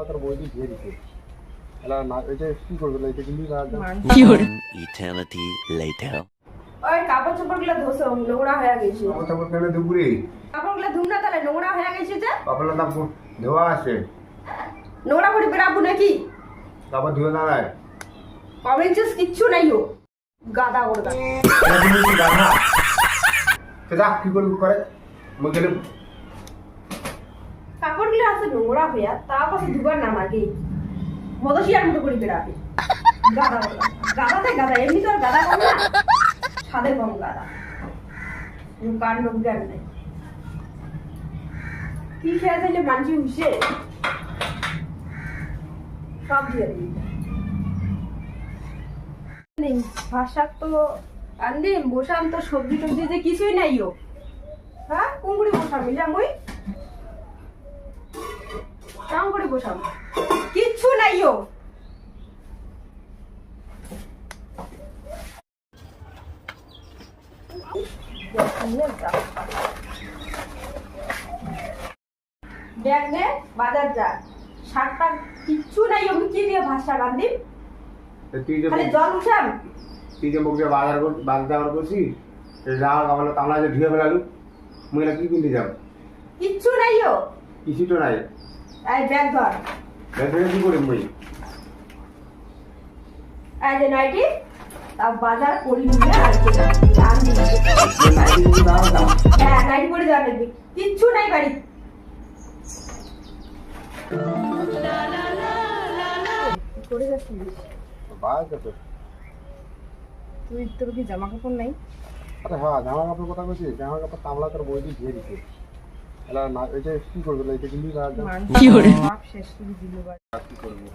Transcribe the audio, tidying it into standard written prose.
তোর বইটি ধুয়ে দিতে এলা না এটা কি করবে এটা কিন্তু Eternity later. ওই কাপড় চোপড়গুলো ধোসো নোংরা হয়ে গেছে। কাপড় চাপড় কেন দুপুরে কাপড়গুলো ধুম না তাহলে নোংরা হয়ে গেছে যে কাপড় না ধোয়া আছে নোংরা করে বেরাবো নাকি? কাপড় ধুয়ে না রায় কমেন্টস কিচ্ছু নাই ও গাদা করবা সেটা কি করবি করে মুখে কাপড়গুলো আছে নোংরা হইয়া তার পাশে ধুবার নাম আগে মদশিয়ার মতো করে বেরাবে গাদা করবা গাদাতে গাদা এমনি তো আর গাদা কম না সাদে কম গাদা কার লোক জ্ঞান নেই কি খেয়ে দিলে মানছি হুসে সব দিয়ে দিই ভাষা তো আন্দিম বসাম তো সবজি টবজি যে কিছুই নাই ও হ্যাঁ কুমড়ি বসাম মিলাম ওই কাম করে বসাম কিচ্ছু নাই ও ব্যাগ নে বাজার যা শাকটা কিচ্ছু নাই আমি কি দিয়ে ভাষা রান্দিম খালি জল উঠাম তুই যে মুখে বাজার করছি যাওয়ার কামলা কামলা যে ধুয়ে বেলালু মুই কি কিনতে যাব কিচ্ছু নাই ও কিছু তো নাই এই ব্যাগ ধর ধরে কি করি মুই এই যে নাইটি তা বাজার করি নিয়ে আর কি রান্দি হ্যাঁ নাইটি পরে যাওয়া লাগবে কিচ্ছু নাই বাড়ি করে যাচ্ছিস বাস কত তুই তোর কি জামা কাপড় নাই আরে হ্যাঁ জামা কাপড় কথা কইছি জামা কাপড় কামলা তোর বইটি ধুয়ে দিতে এলা না এটা কি করবে এটা কিন্তু কি করে শেষ করে দিল কি করবো